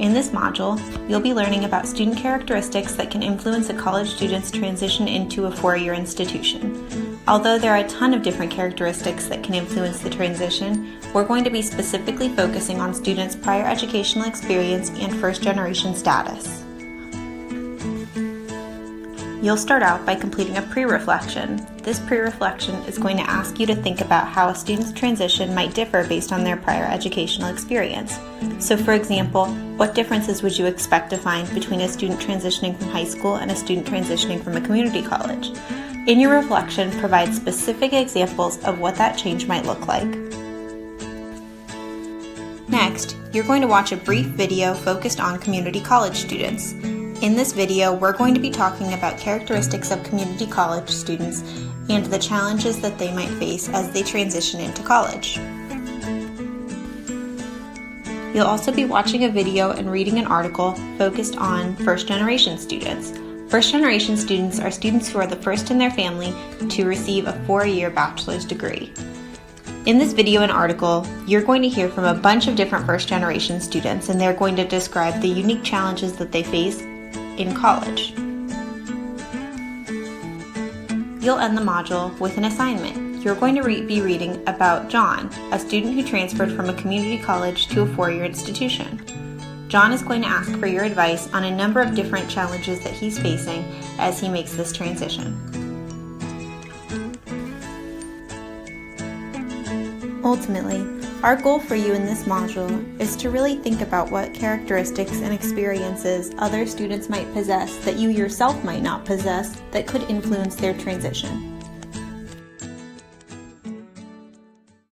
In this module, you'll be learning about student characteristics that can influence a college student's transition into a four-year institution. Although there are a ton of different characteristics that can influence the transition, we're going to be specifically focusing on students' prior educational experience and first-generation status. You'll start out by completing a pre-reflection. This pre-reflection is going to ask you to think about how a student's transition might differ based on their prior educational experience. So for example, what differences would you expect to find between a student transitioning from high school and a student transitioning from a community college? In your reflection, provide specific examples of what that change might look like. Next, you're going to watch a brief video focused on community college students. In this video, we're going to be talking about characteristics of community college students and the challenges that they might face as they transition into college. You'll also be watching a video and reading an article focused on first-generation students. First-generation students are students who are the first in their family to receive a four-year bachelor's degree. In this video and article, you're going to hear from a bunch of different first-generation students, and they're going to describe the unique challenges that they face in college. You'll end the module with an assignment. You're going to be reading about John, a student who transferred from a community college to a four-year institution. John is going to ask for your advice on a number of different challenges that he's facing as he makes this transition. Ultimately, our goal for you in this module is to really think about what characteristics and experiences other students might possess that you yourself might not possess that could influence their transition.